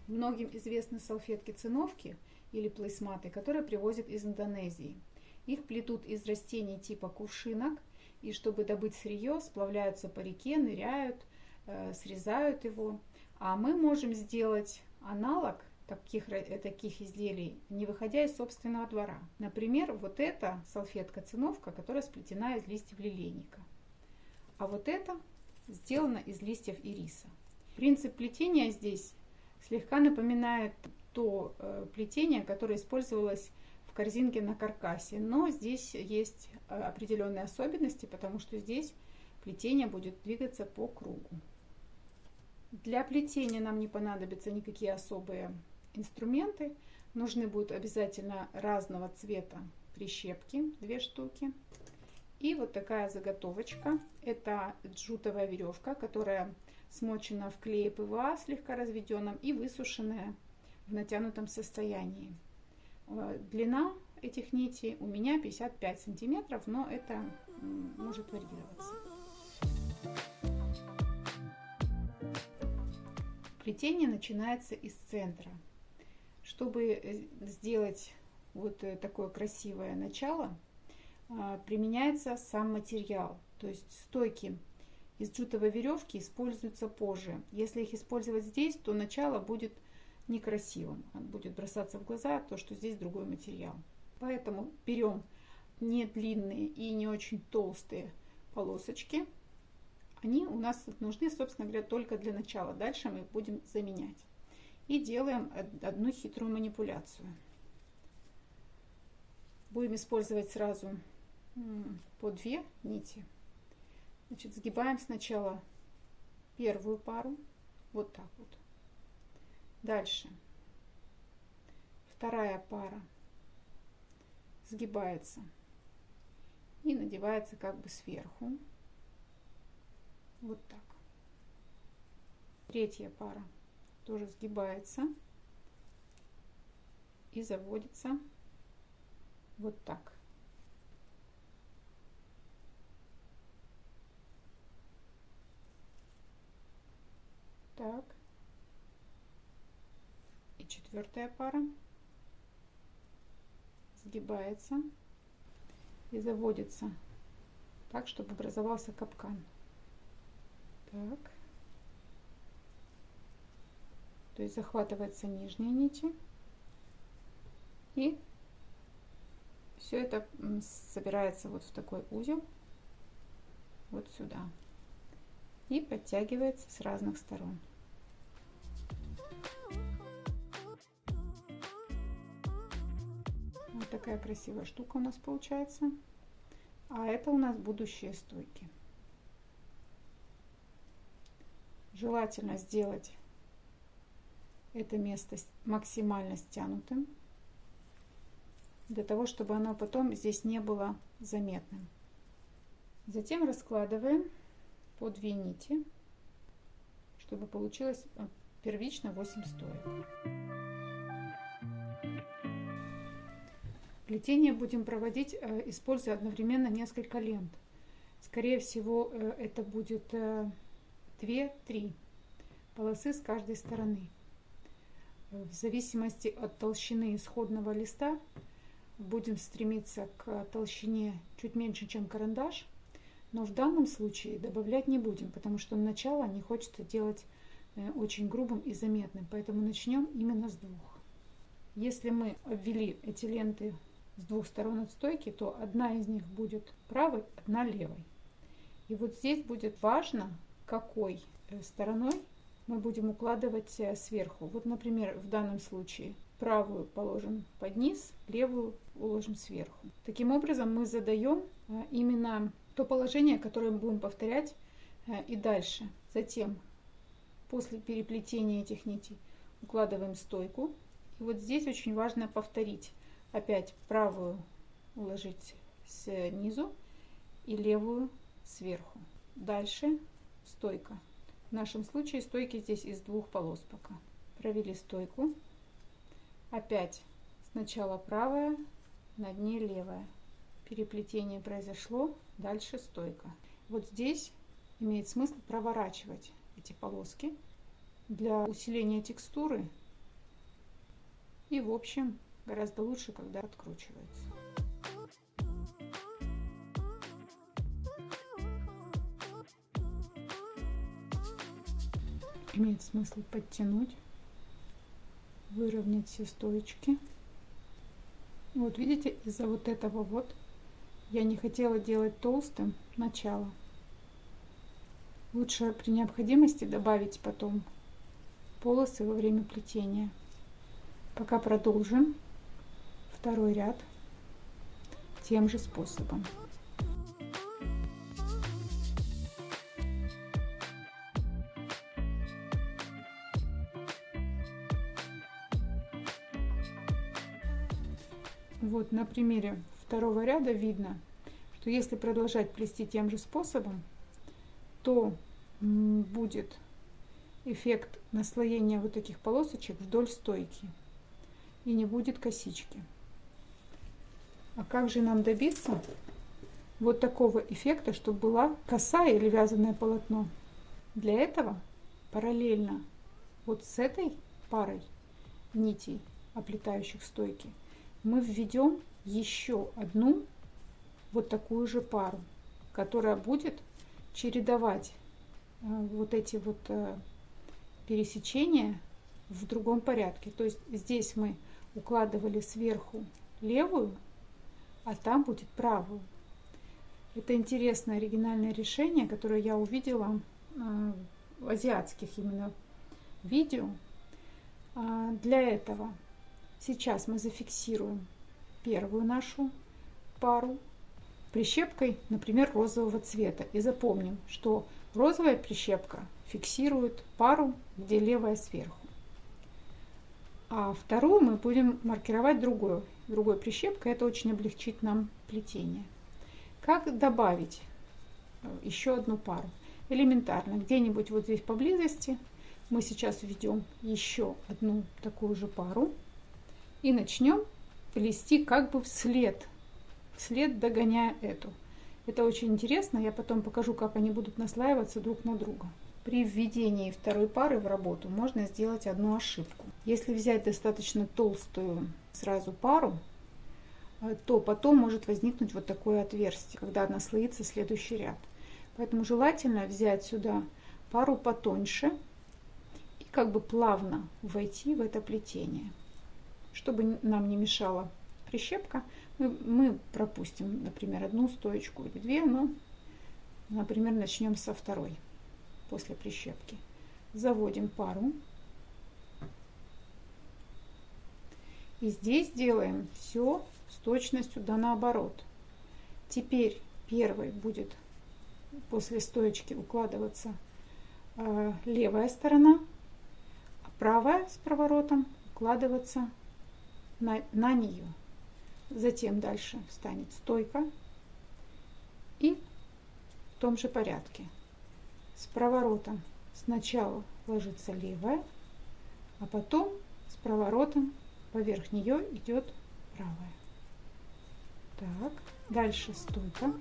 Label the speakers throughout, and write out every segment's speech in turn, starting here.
Speaker 1: Многим известны салфетки-циновки или плейсматы, которые привозят из Индонезии. Их плетут из растений типа кувшинок, и чтобы добыть сырье, сплавляются по реке, ныряют, срезают его. А мы можем сделать аналог таких изделий, не выходя из собственного двора. Например, вот эта салфетка-циновка, которая сплетена из листьев лилейника. А вот это сделано из листьев ириса. Принцип плетения здесь слегка напоминает то плетение, которое использовалось в корзинке на каркасе, но здесь есть определенные особенности, потому что здесь плетение будет двигаться по кругу. Для плетения нам не понадобятся никакие особые инструменты. Нужны будут обязательно разного цвета прищепки, 2 штуки. И вот такая заготовочка. Это джутовая веревка, которая смочена в клее ПВА, слегка разведенном, и высушенная в натянутом состоянии. Длина этих нитей у меня 55 сантиметров, но это может варьироваться. Плетение начинается из центра. Чтобы сделать вот такое красивое начало, применяется сам материал. То есть стойки из джутовой веревки используются позже. Если их использовать здесь, то начало будет некрасивым. Будет бросаться в глаза то, что здесь другой материал. Поэтому берем не длинные и не очень толстые полосочки. Они у нас нужны, собственно говоря, только для начала. Дальше мы их будем заменять. И делаем одну хитрую манипуляцию. Будем использовать сразу по 2 нити. Значит, сгибаем сначала первую пару, вот так вот. Дальше вторая пара сгибается и надевается как бы сверху, вот так. Третья пара тоже сгибается и заводится вот так. Так. И четвертая пара сгибается и заводится так, чтобы образовался капкан. Так. То есть захватываются нижние нити. И все это собирается вот в такой узел. Вот сюда. И подтягивается с разных сторон. Вот такая красивая штука у нас получается. А это у нас будущие стойки. Желательно сделать это место максимально стянутым, для того, чтобы оно потом здесь не было заметным. Затем раскладываем по 2 нити, чтобы получилось первично 8 стоек. Плетение будем проводить, используя одновременно несколько лент. Скорее всего, это будет 2-3 полосы с каждой стороны. В зависимости от толщины исходного листа будем стремиться к толщине чуть меньше, чем карандаш. Но в данном случае добавлять не будем, потому что начало не хочется делать очень грубым и заметным. Поэтому начнем именно с 2. Если мы обвели эти ленты с 2 сторон от стойки, то одна из них будет правой, одна левой. И вот здесь будет важно, какой стороной мы будем укладывать сверху. Вот, например, в данном случае правую положим под низ, левую уложим сверху. Таким образом мы задаем именно то положение, которое мы будем повторять и дальше. Затем, после переплетения этих нитей, укладываем стойку. И вот здесь очень важно повторить. Опять правую уложить снизу и левую сверху. Дальше стойка. В нашем случае стойки здесь из 2 полос пока. Провели стойку. Опять сначала правая, на дне левая. Переплетение произошло, дальше стойка. Вот здесь имеет смысл проворачивать эти полоски. Для усиления текстуры И в общем гораздо лучше, когда откручивается. Имеет смысл подтянуть, выровнять все стоечки. Вот видите, из-за вот этого вот я не хотела делать толстым начало. Лучше при необходимости добавить потом полосы во время плетения. Пока продолжим второй ряд тем же способом. Вот на примере второго ряда видно, что если продолжать плести тем же способом, то будет эффект наслоения вот таких полосочек вдоль стойки и не будет косички. А как же нам добиться вот такого эффекта, чтобы была коса или вязаное полотно? Для этого параллельно вот с этой парой нитей, оплетающих стойки, мы введем еще одну вот такую же пару, которая будет чередовать вот эти вот пересечения в другом порядке. То есть здесь мы укладывали сверху левую, а там будет правую. Это интересное оригинальное решение, которое я увидела в азиатских именно видео. Для этого сейчас мы зафиксируем первую нашу пару прищепкой, например, розового цвета. И запомним, что розовая прищепка фиксирует пару, где левая сверху. А вторую мы будем маркировать другой прищепкой. Это очень облегчит нам плетение. Как добавить еще одну пару? Элементарно. Где-нибудь вот здесь поблизости мы сейчас введем еще одну такую же пару и начнем плести как бы вслед догоняя эту. Это очень интересно. Я потом покажу, как они будут наслаиваться друг на друга. При введении второй пары в работу можно сделать одну ошибку. Если взять достаточно толстую сразу пару, то потом может возникнуть вот такое отверстие, когда наслоится следующий ряд. Поэтому желательно взять сюда пару потоньше и как бы плавно войти в это плетение. Чтобы нам не мешала прищепка, мы пропустим, например, одну стоечку или две, но, например, начнем со второй после прищепки. Заводим пару. И здесь делаем все с точностью да наоборот. Теперь первой будет после стоечки укладываться левая сторона, а правая с проворотом укладываться на нее. Затем дальше встанет стойка и в том же порядке. С проворотом сначала ложится левая, а потом с проворотом поверх нее идет правая. Так, дальше стойка.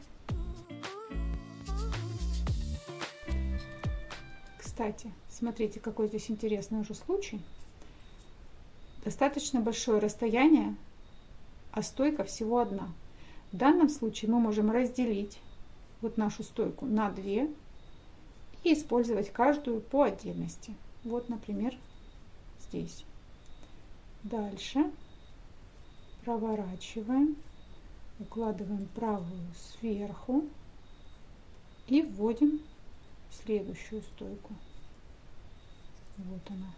Speaker 1: Кстати, смотрите, какой здесь интересный уже случай. Достаточно большое расстояние, а стойка всего одна. В данном случае мы можем разделить вот нашу стойку на две и использовать каждую по отдельности. Вот, например, здесь. Дальше проворачиваем, укладываем правую сверху и вводим следующую стойку. Вот она.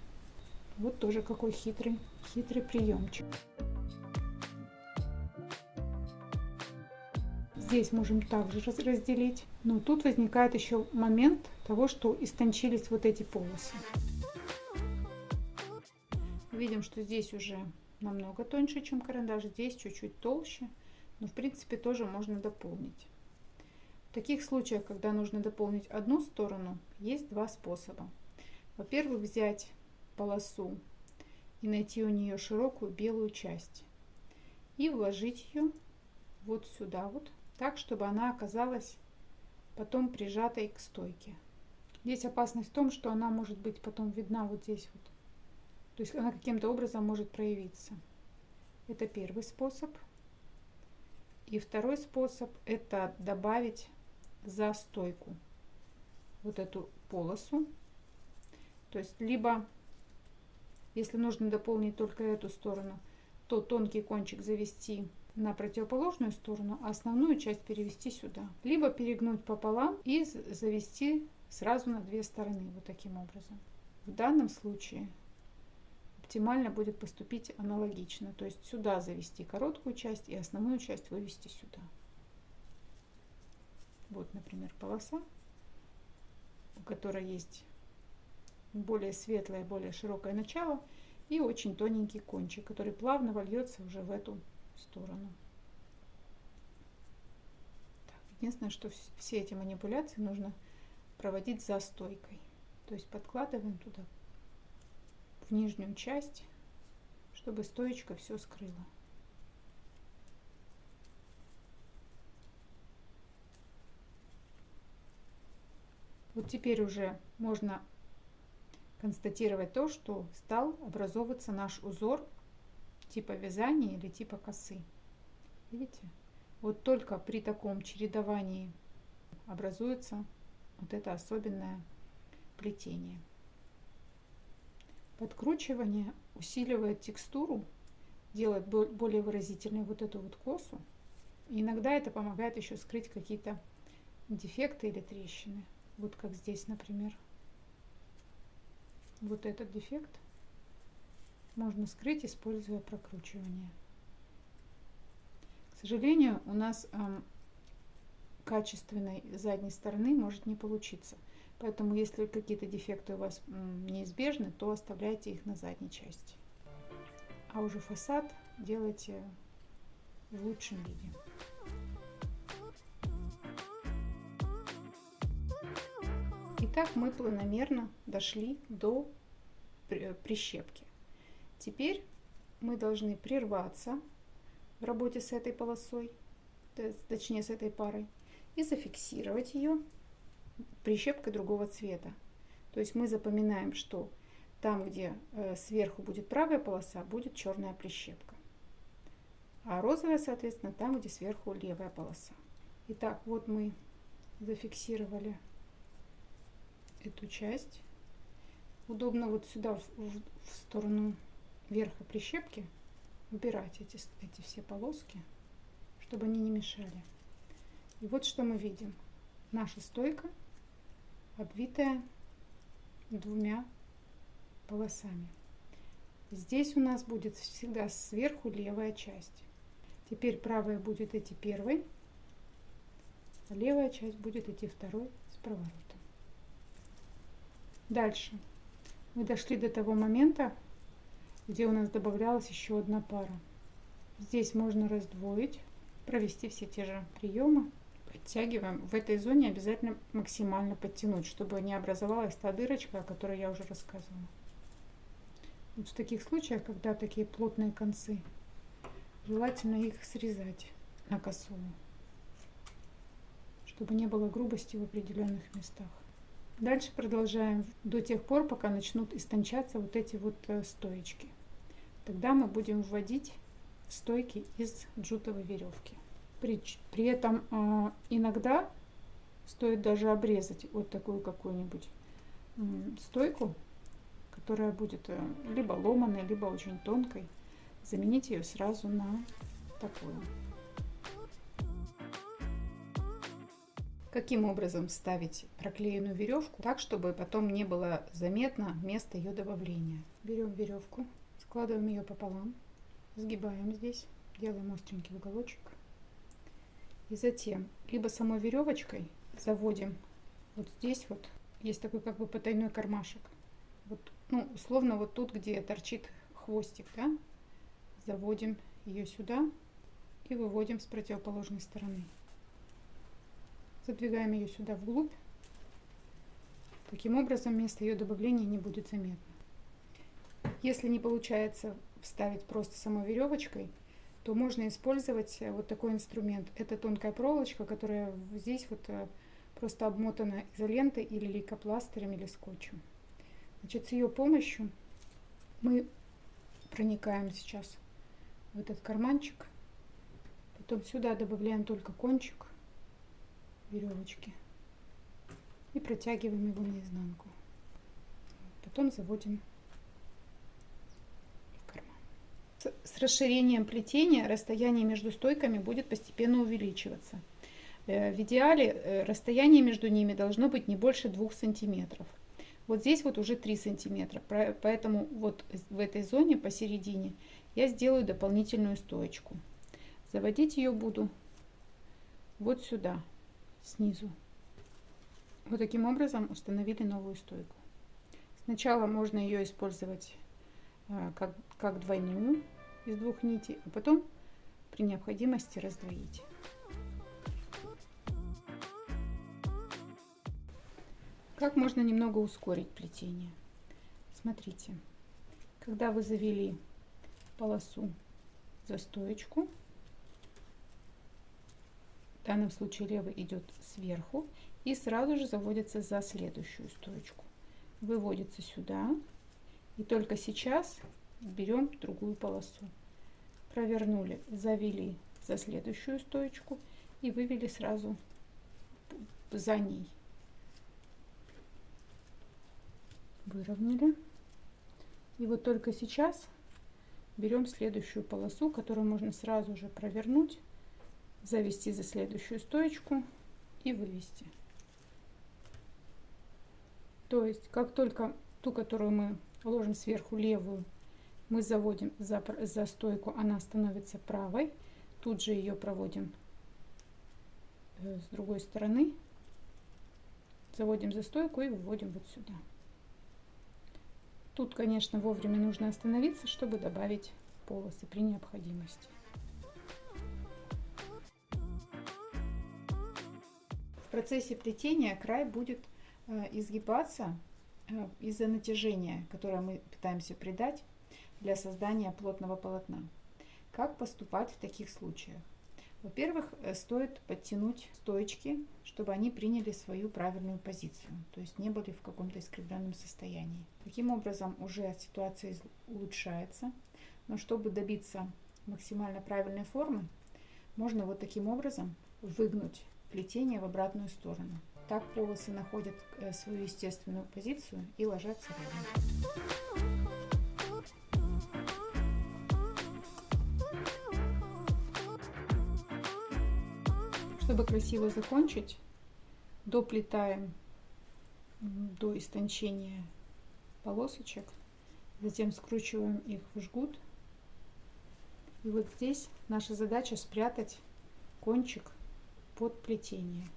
Speaker 1: Вот тоже какой хитрый приемчик. Здесь можем также разделить, но тут возникает еще момент того, что истончились вот эти полосы. Видим, что здесь уже намного тоньше, чем карандаш, здесь чуть-чуть толще, но в принципе тоже можно дополнить. В таких случаях, когда нужно дополнить одну сторону, есть два способа. Во-первых, взять полосу и найти у нее широкую белую часть и вложить ее вот сюда вот, так, чтобы она оказалась потом прижатой к стойке. Здесь опасность в том, что она может быть потом видна вот здесь вот. То есть она каким-то образом может проявиться. Это первый способ. И второй способ – это добавить за стойку вот эту полосу. То есть либо, если нужно дополнить только эту сторону, то тонкий кончик завести на противоположную сторону, а основную часть перевести сюда. Либо перегнуть пополам и завести сразу на две стороны, вот таким образом. В данном случае оптимально будет поступить аналогично, то есть сюда завести короткую часть и основную часть вывести сюда. Вот, например, полоса, у которой есть более светлое, более широкое начало и очень тоненький кончик, который плавно вольется уже в эту сторону. Так, единственное, что все эти манипуляции нужно проводить за стойкой. То есть подкладываем туда, в нижнюю часть, чтобы стоечка все скрыла. Вот теперь уже можно констатировать то, что стал образовываться наш узор типа вязания или типа косы. Видите? Вот только при таком чередовании образуется вот это особенное плетение. Подкручивание усиливает текстуру, делает более выразительной вот эту вот косу. И иногда это помогает еще скрыть какие-то дефекты или трещины. Вот как здесь, например. Вот этот дефект можно скрыть, используя прокручивание. К сожалению, у нас качественной задней стороны может не получиться. Поэтому, если какие-то дефекты у вас неизбежны, то оставляйте их на задней части. А уже фасад делайте в лучшем виде. Итак, мы планомерно дошли до прищепки. Теперь мы должны прерваться в работе с этой полосой, точнее с этой парой, и зафиксировать ее прищепкой другого цвета. То есть мы запоминаем, что там, где сверху будет правая полоса, будет черная прищепка. А розовая, соответственно, там, где сверху левая полоса. Итак, вот мы зафиксировали эту часть. Удобно вот сюда, в сторону верха прищепки, убирать эти все полоски, чтобы они не мешали. И вот что мы видим. Наша стойка, обвитая двумя полосами. Здесь у нас будет всегда сверху левая часть. Теперь правая будет идти первой, а левая часть будет идти второй с проворотом. Дальше мы дошли до того момента, где у нас добавлялась еще одна пара. Здесь можно раздвоить, провести все те же приемы. Подтягиваем. В этой зоне обязательно максимально подтянуть, чтобы не образовалась та дырочка, о которой я уже рассказывала. Вот в таких случаях, когда такие плотные концы, желательно их срезать на косую, чтобы не было грубости в определенных местах. Дальше продолжаем до тех пор, пока начнут истончаться вот эти вот стоечки. Тогда мы будем вводить стойки из джутовой веревки. При этом иногда стоит даже обрезать вот такую какую-нибудь стойку, которая будет либо ломаной, либо очень тонкой. Заменить ее сразу на такую. Каким образом вставить проклеенную веревку так, чтобы потом не было заметно место ее добавления? Берем веревку, складываем ее пополам, сгибаем здесь, делаем остренький уголочек. И затем либо самой веревочкой заводим вот здесь вот, есть такой как бы потайной кармашек. Вот, ну, условно вот тут, где торчит хвостик, да, заводим ее сюда и выводим с противоположной стороны. Задвигаем ее сюда вглубь. Таким образом, место ее добавления не будет заметно. Если не получается вставить просто самой веревочкой, то можно использовать вот такой инструмент. Это тонкая проволочка, которая здесь вот просто обмотана изолентой или лейкопластырем или скотчем. Значит, с ее помощью Мы проникаем сейчас в этот карманчик, потом сюда добавляем только кончик веревочки и протягиваем его наизнанку. Потом заводим в карман. С расширением плетения расстояние между стойками будет постепенно увеличиваться. В идеале расстояние между ними должно быть не больше 2 сантиметров. Вот здесь вот уже 3 сантиметра, поэтому вот в этой зоне посередине я сделаю дополнительную стоечку. Заводить ее буду вот сюда, снизу. Вот таким образом установили новую стойку. Сначала можно ее использовать как двойную из 2 нитей, а потом при необходимости раздвоить. Как можно немного ускорить плетение? Смотрите, когда вы завели полосу за стоечку, в данном случае левый идет сверху и сразу же заводится за следующую стоечку. Выводится сюда и только сейчас берем другую полосу. Провернули, завели за следующую стоечку и вывели сразу за ней. Выровняли. И вот только сейчас берем следующую полосу, которую можно сразу же провернуть, завести за следующую стоечку и вывести. То есть, как только ту, которую мы ложим сверху, левую, мы заводим за стойку, она становится правой. Тут же ее проводим с другой стороны, заводим за стойку и выводим вот сюда. Тут, конечно, вовремя нужно остановиться, чтобы добавить полосы при необходимости. В процессе плетения край будет изгибаться из-за натяжения, которое мы пытаемся придать для создания плотного полотна. Как поступать в таких случаях? Во-первых, стоит подтянуть стоечки, чтобы они приняли свою правильную позицию, то есть не были в каком-то искривленном состоянии. Таким образом уже ситуация улучшается, но чтобы добиться максимально правильной формы, можно вот таким образом выгнуть плетение в обратную сторону. Так полосы находят свою естественную позицию и ложатся ровно. Чтобы красиво закончить, доплетаем до истончения полосочек, затем скручиваем их в жгут. И вот здесь наша задача спрятать кончик под плетение.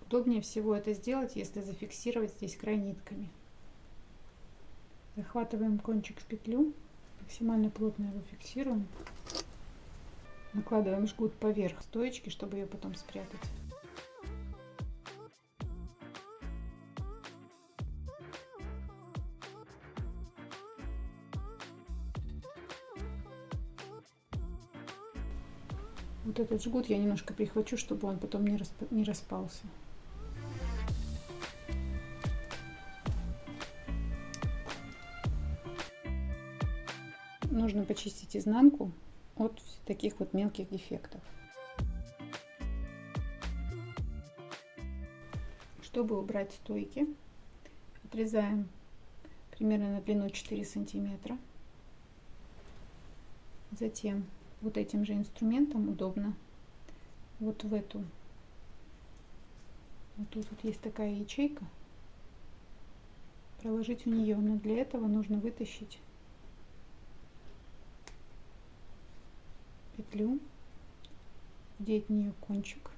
Speaker 1: Удобнее всего это сделать, если зафиксировать здесь край нитками. Захватываем кончик в петлю, максимально плотно его фиксируем. Накладываем жгут поверх стоечки, чтобы ее потом спрятать. Вот этот жгут я немножко прихвачу, чтобы он потом не распался. Нужно почистить изнанку от таких вот мелких дефектов. Чтобы убрать стойки, отрезаем примерно на длину 4 сантиметра. Затем вот этим же инструментом удобно вот в эту, вот тут вот есть такая ячейка, проложить в нее, но для этого нужно вытащить петлю, вдеть в нее кончик,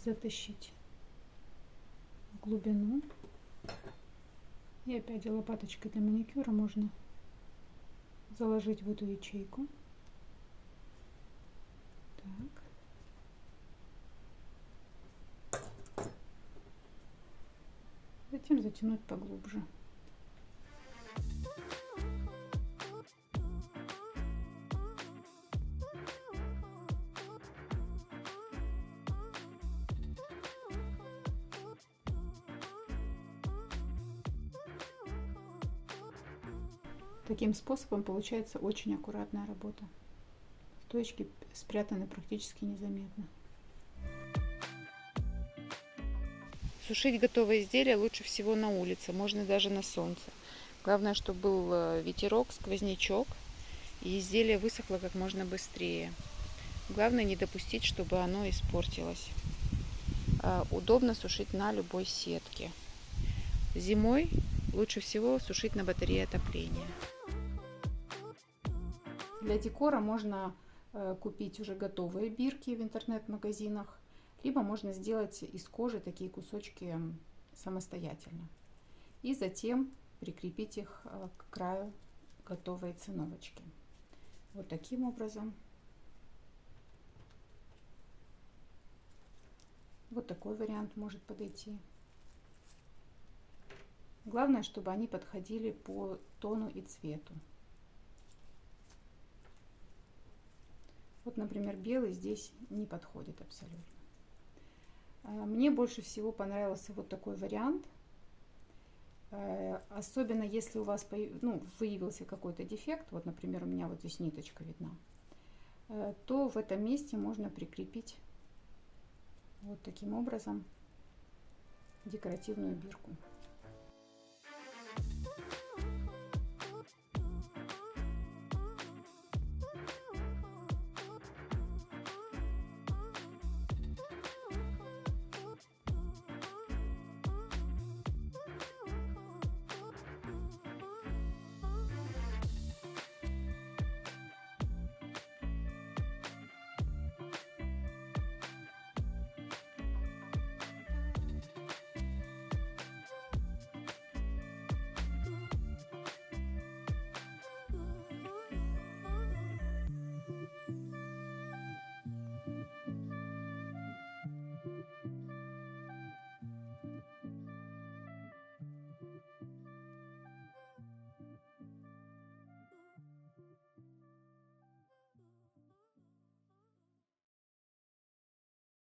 Speaker 1: затащить в глубину и опять же лопаточкой для маникюра можно заложить в эту ячейку. Так. Затем затянуть поглубже. Таким способом получается очень аккуратная работа. Стоечки спрятаны практически незаметно. Сушить готовые изделия лучше всего на улице, можно даже на солнце. Главное, чтобы был ветерок, сквознячок, и изделие высохло как можно быстрее. Главное не допустить, чтобы оно испортилось. Удобно сушить на любой сетке. Зимой лучше всего сушить на батарее отопления. Для декора можно купить уже готовые бирки в интернет-магазинах, либо можно сделать из кожи такие кусочки самостоятельно. И затем прикрепить их к краю готовой циновочки. Вот таким образом. Вот такой вариант может подойти. Главное, чтобы они подходили по тону и цвету. Вот, например, белый здесь не подходит абсолютно. Мне больше всего понравился вот такой вариант. Особенно если у вас выявился какой-то дефект, вот, например, у меня вот здесь ниточка видна, то в этом месте можно прикрепить вот таким образом декоративную бирку.